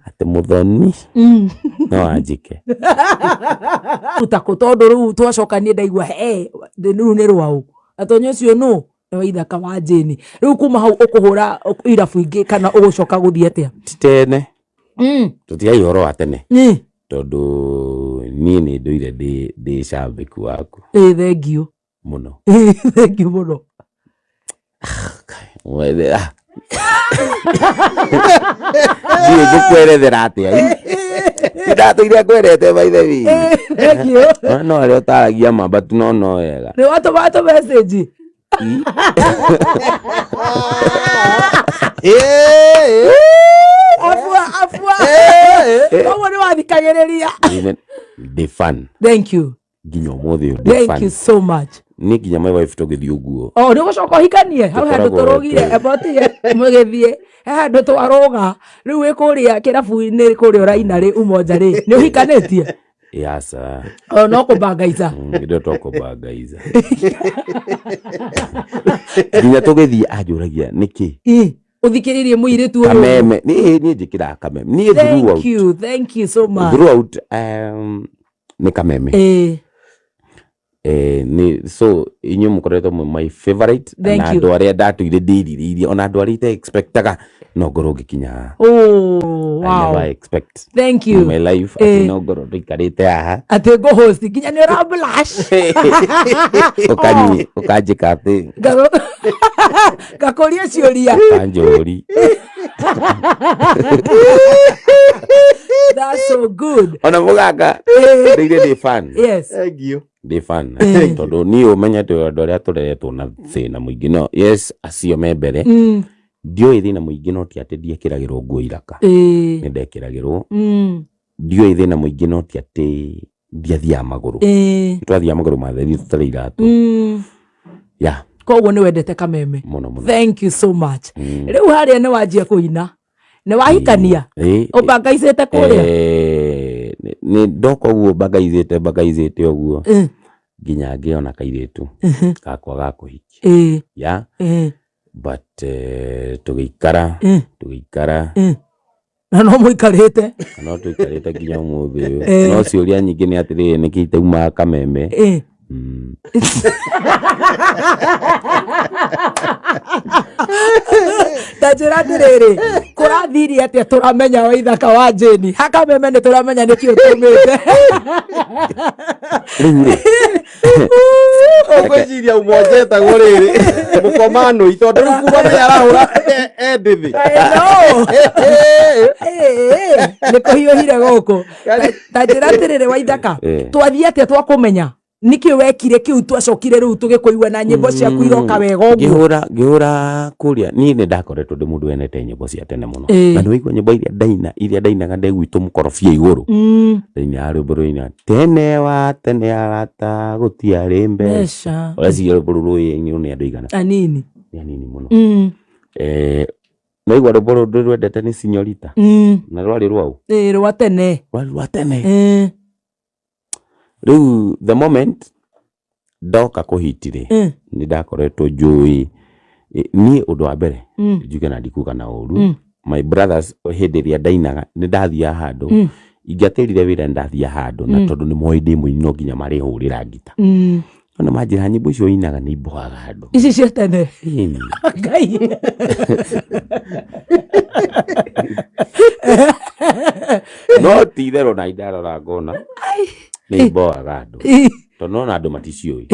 ate muthoni no ajike utakotondo ru twacokanie ndaigua riu ni rwau atonyo cio no waithaka wa Jane riu kuma hau ukuhura irabu ingi kana ugucoka guthie atia tene tutiai horo wa tene tondu ni nduire ndi shabiki waku thank you muno thank you muno wele Ndiye gukwerethera atia ndatuire kwerete baithe thank you no ari utaragia mabatu no wega ni watu message afua kama ni wathikagiriria the fun thank you ginyo mothe thank you so much ni ginya my wife togethi uguo ni gucoka hikanie hau handu turugire ebotie mugithie handu twaroga riu wikuria kirabu-ini kuria uraina ri umoja ri ni uhikanetie yasa no kubangaiza ngido tokubangaiza ginya togethi ajuragia niki uthikiririe muiritu uyu kameme ni njikira kameme ni throughout thank you so much throughout ni kameme ni so inyu mukoretwo my favorite na andu aria ndatuire ndiriririe ona andu aria expectaga no ngoro ngikinya wow I never expect thank you in my life no ngoro ndikarite aha ate go host nginya ni rablash ukajika ati gakoria ciuria kanjuri that's so good ona muganga ndi fan yes thank you ndi fan tondu ni umenyete andu aria tureretwo na thina muingi no yes acio membere ndioi thina muingi no ti ati ndiekiragirwo nguo iraka ni ndekiragirwo ndioi thina muingi no ti ati ndiathia maguru twathia maguru matheri tutari iratu ya koguo ni wendete kameme muno thank you so much riu haria ni wanjia kuina ni wahikania ubangaicite kuria ni ndoko guo bagaizite uguo ginya ngiona kairitu gakwa gakuhiki ya but tugikara na no muikarite no tuikarite ginya umuthi no ciuria nyingi ni atiri ni kiitauma kameme tajira ndiriri kurathiri atia turamenya waithaka wa Jane hakameme ni turamenya niki utumite ogwejiria umojeta goriri mukomano itondo kuma yarahura ndithi niko hiyohire goko tajira ndiriri waithaka twathie atia twakumenya niki wekire kiu twacokire riu tugikuigua na nyimbo cia kuiroka wega uguo ngihura kuria ni ndakoretwo ndi mundu wenete nyimbo cia tene muno na nduigua nyimbo iria ndainaga ndegwitu mukorofia iguru thini ya ruburu-ini tene wa tene arata gutiari mbeca oraci ruburu-ini ni andu igana anini muno naigua ruburu ndwendete ni Sinyorita na rwari rwau rwa tene riu the moment ndoka kuhitire ni ndakoretwo njui ni undu wa mbere njuge na ndikuga na uru my brothers hindiria ndainaga ni ndathia handu ingiatirire wira ndathia handu na tondu ni moi ndi muini no nginya mari hurira ngita ona majira nyimbo icio inaga ni mboaga handu ici cia tene ngai no tithero na idarora ngona ni mboaga handu tondu ona andu maticioi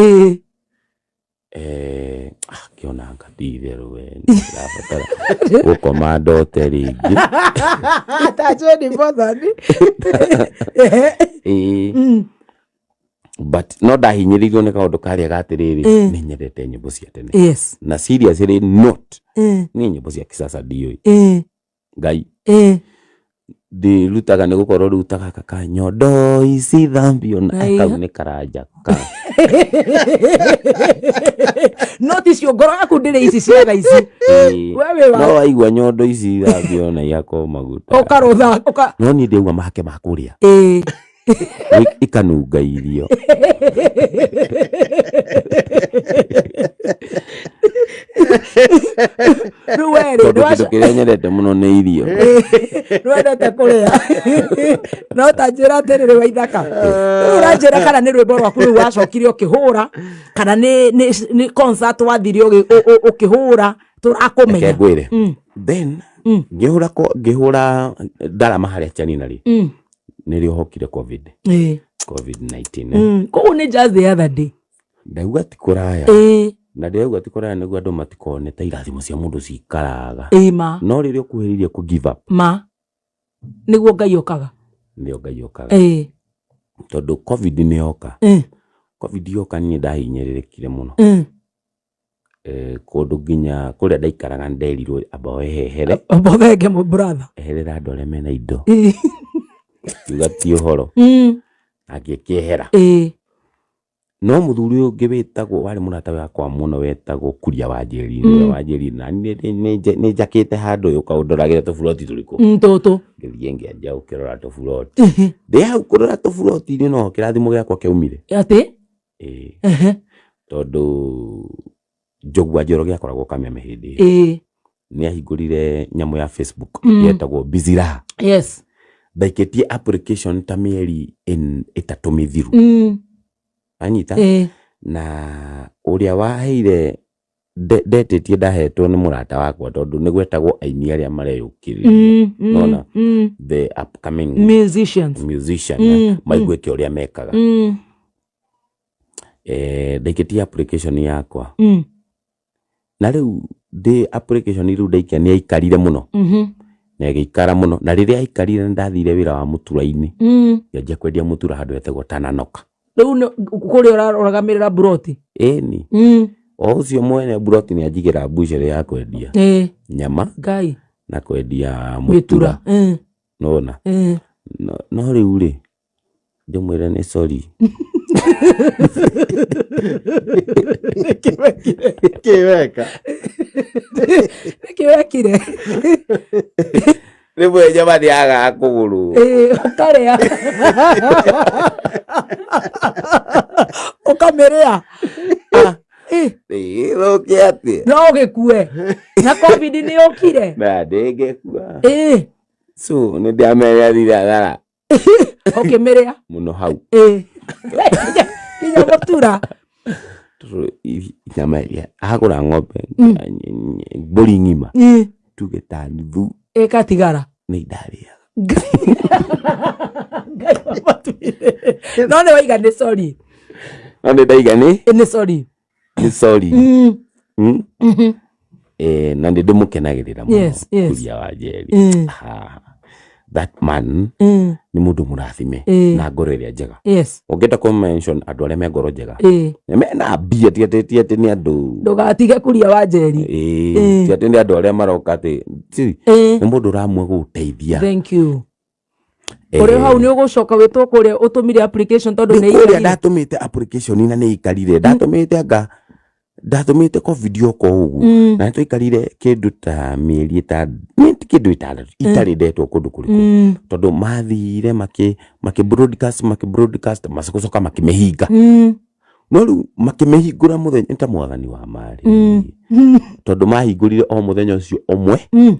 kiona ngatithero we ndabatara gukoma ndote ringi tajeni bothani but no ndahinyiririo ni kaundu karia gatiriri ni nyendete nyimbo cia tene na seriously not ni nyimbo cia kisasa ndioi ngai ndirutaga ni gukorwo rutaga kaka nyondo ici thambio na kau ni karanja notice ngoro yaku ndiri ici ciaga ici wewe wa no aigua nyondo ici thambio na yako maguta ukarutha no ni ndigua mahake makuria ikanunga irio Ruwere Kitu kile nyerete muno ni irio. Rwendete kuria. No tanjira atiriri Waithaka. Uranjira kana ni rwimbo rwaku riu wacokire ukihura kana ni concert wathire ukihura turakumenya. Ngwire. Then ngihura ndarama haria Chanina ri. Nirio hokire COVID. COVID-19. Ko ni just the other day. Ndauga ti kuraya. Na ndauga ti kuraya niguo andu matikone ta irathimo cia mundu cikaraga. Ma. No ririo kuhiririe ku give up. Ma. Niguo Ngai okaga. Ndio Ngai okaga. Tondu COVID ni yoka. COVID yoka ni ndahinyirirekire muno. Kundu nginya kuria ndaikaraga nderirwo amba ehehere. Amba thenge mu brother. Eherera andu aria mena indo. Tuga ti uhoro. Agikehera. No muthuri uyu ngibitagwo wari murata wakwa muno wetagwo Kuria Wanjeri na ni jakite handu uyu kaundoragire tufuroti turiku toto ngithie ngianja ukirora tufuroti ndi hau kurora tufuroti ni no kirathimo giakwa keumire ati tondu Njogua Njoro giakoragwo kamya mehindi ni ahingurire nyamu ya Facebook yetagwo Bizira. Yes, ndaikitie application ta mieri itatu mithiru anyita na uria waheire ndetetie ndahetwo ni murata wakwa tondu ni gwetagwo aini aria mareyukiriria nona the upcoming musician maigweke uria mekaga ndaikitie application yakwa na riu ndi application riu ndaikia ni aikarire muno na agikara muno na riria aikarire ndathire wira wa mutura-ini yaje kwendia mutura handu etagwo Tananoka. Riu kuri uragamirira buroti ni o ucio mwene buroti ni ajigira buchere ya kwendia nyama Ngai na kwendia mutura nona no riu ri ndimwire ni sorry kiwekire Rimwe nyama ndiaga kuguru ukaria ukamerea Lokiate no gikue na COVID ni yokire na ndingekua so ni ndiamerea thira ukimerea muno hau kinya mutura nyama iria agura ng'ombe mburi ng'ima tuge ta nuthu ikatigara ni ndaria no ne waiga ni sorry no ni ndaiga ni sorry na ndi ndimukenagirira muno Kuria Wanjeri that man ni mundu murathime na ngoro iria njega ungenda ku mention andu aria me ngoro njega mena mbia tiatete ni andu ndugatige Kuria Wanjeri tiatete ni andu aria maroka ati ni mundu uramwe guteithia. Thank you. Uri hau ni ugucoka witwo kuria utumire application tondu ni kuria ndatumite application ina ni ikarire ndatumite ko video ko ugu na twikarire kindu ta mieri ta kindu itari ndetwo kundu kuriku tondu mathire make broadcast macoka makimehinga no riu makimehingura muthenya ta mwathani wa mari tondu mahingurire o muthenya ucio omwe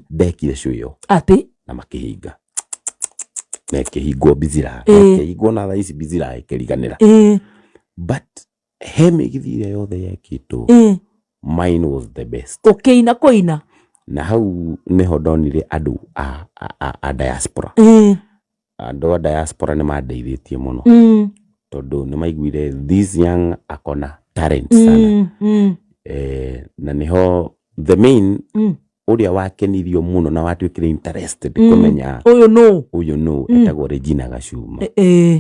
ndekire cuyo ati na makihinga mekihingwo Bizira mekihingwo na thaisi Bizira ikiriganira but heme githire yothe yekitwo mine was the best. Ukiina koina na hau niho ndonire andu a diaspora andu a diaspora ni mandeithĩtie muno tondu ni maiguire this young akona talent sana na niho the main uria wakenirio muno na watuikire interested kumenya uyu no etagwo Regina Gachuma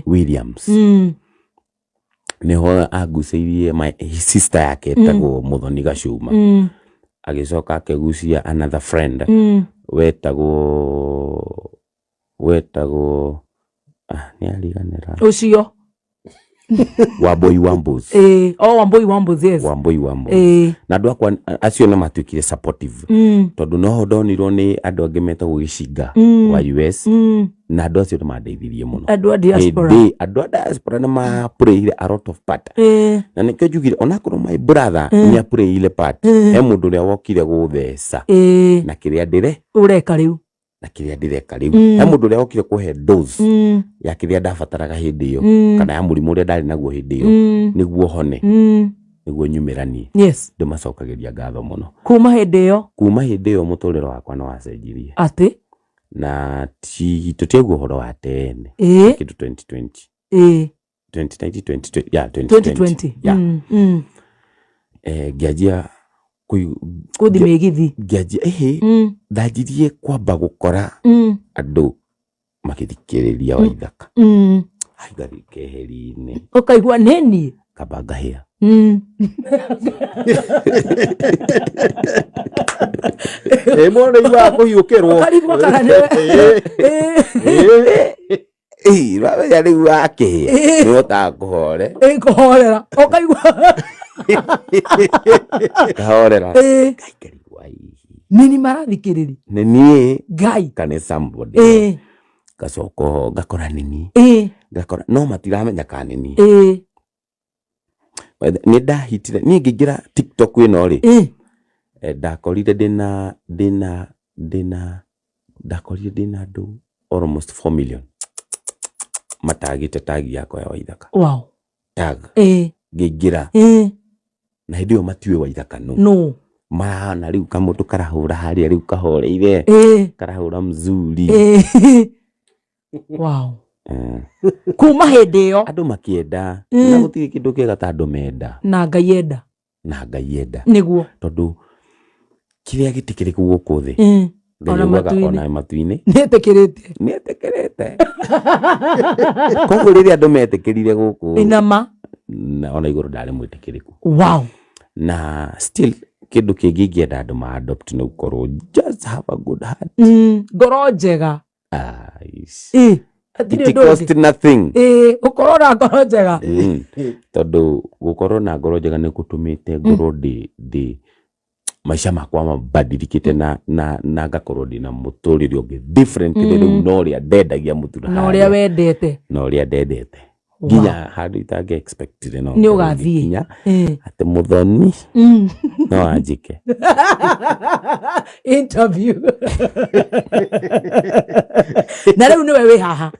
Williams niho aguceirie my sister yake etagwo Muthoni Gachuma agicoka akegucia another friend wetagwo ni ariganira ucio Wambui Wambus Wambui Wambus, yes. Wambui Wambus na andũ akwa acio nĩ matuĩkire supportive tondũ noho ndonirwo nĩ andũ angĩ metagwo Gĩcinga wa US na andũ acio nĩ mandeithirie mũno. Andũ a diaspora nĩ mapurĩire a lot of part na nĩkĩo njugire onakorwo my brother nĩ apurĩire part he mũndũ ũrĩa wokire gũtheca na kĩrĩa ndĩre ũreka rĩu na kĩrĩa ndĩreka rĩu he mũndũ ũrĩa wokire kũhe dose ya kĩrĩa ndabataraga hĩndĩ ĩyo kana ya mũrimũ ũrĩa ndarĩ naguo hĩndĩ ĩyo nĩguo hone nĩguo nyumĩranie ndĩmacokagĩria ngatho mũno. Kuma hĩndĩ ĩyo mũtũrĩre wakwa nĩ wacenjirie atĩ na tũtiaigua ũhoro wa tene kĩndũ 2020 ngĩanjia kuthi megithi ngĩanjia ndanjirie kwamba gũkora andũ magĩthikĩrĩria Waithaka ngathiĩ keheri-inĩ ũkaigua nĩni kamba ngahĩa mũndũ igua kũhiũkĩrwo wamenya rĩu wakĩhĩa nĩũhotaga kũhorera ũkaigua kahorera ngaikĩrigua nini marathikĩrĩria nĩ niĩ Ngai kana somebody ngacoka ho ngakora nini ngakora no matiramenya kana nini nĩ ndahitire niĩ ngĩingĩra TikTok ĩno rĩ ndakorire ndĩna andũ almost 4 million matagĩte tagi yakwa ya Waithaka tag ngĩingĩra na hĩndĩ ĩyo matiũĩ Waithaka no marahana rĩu kamũndũ karahũra harĩa rĩu kahoreire karahũra mzuri kuma hĩndĩ ĩyo andũ makĩenda na gũtirĩ kĩndũ kĩega ta andũ menda na Ngai enda nĩguo tondũ kĩrĩa gĩtikĩrĩ gũkũ thĩ ona matu-inĩ nĩetĩkĩrĩte koguo rĩrĩa andũ metĩkĩrire gũkũ inama ona igũrũ ndarĩ mwĩtĩkĩrĩku na still kĩndũ kĩngĩ ingĩenda andũ ma-adopt nĩ gũkorwo just have a good heart ngoro njega it cost nothing gũkorwo na ngoro njega tondũ gũkorwo na ngoro njega nĩ gũtũmĩte ngoro ndĩ maisha makwa mabadilikite na ngakorwo ndina mũtũrĩre ũngĩ different rĩu no ũrĩa ndendagia mũtura no ũrĩa wendete nginya handũ itangĩ expectire no nĩ ũgathiĩ atĩ mũthoni no anjike interview na rĩu nĩwe wĩ haha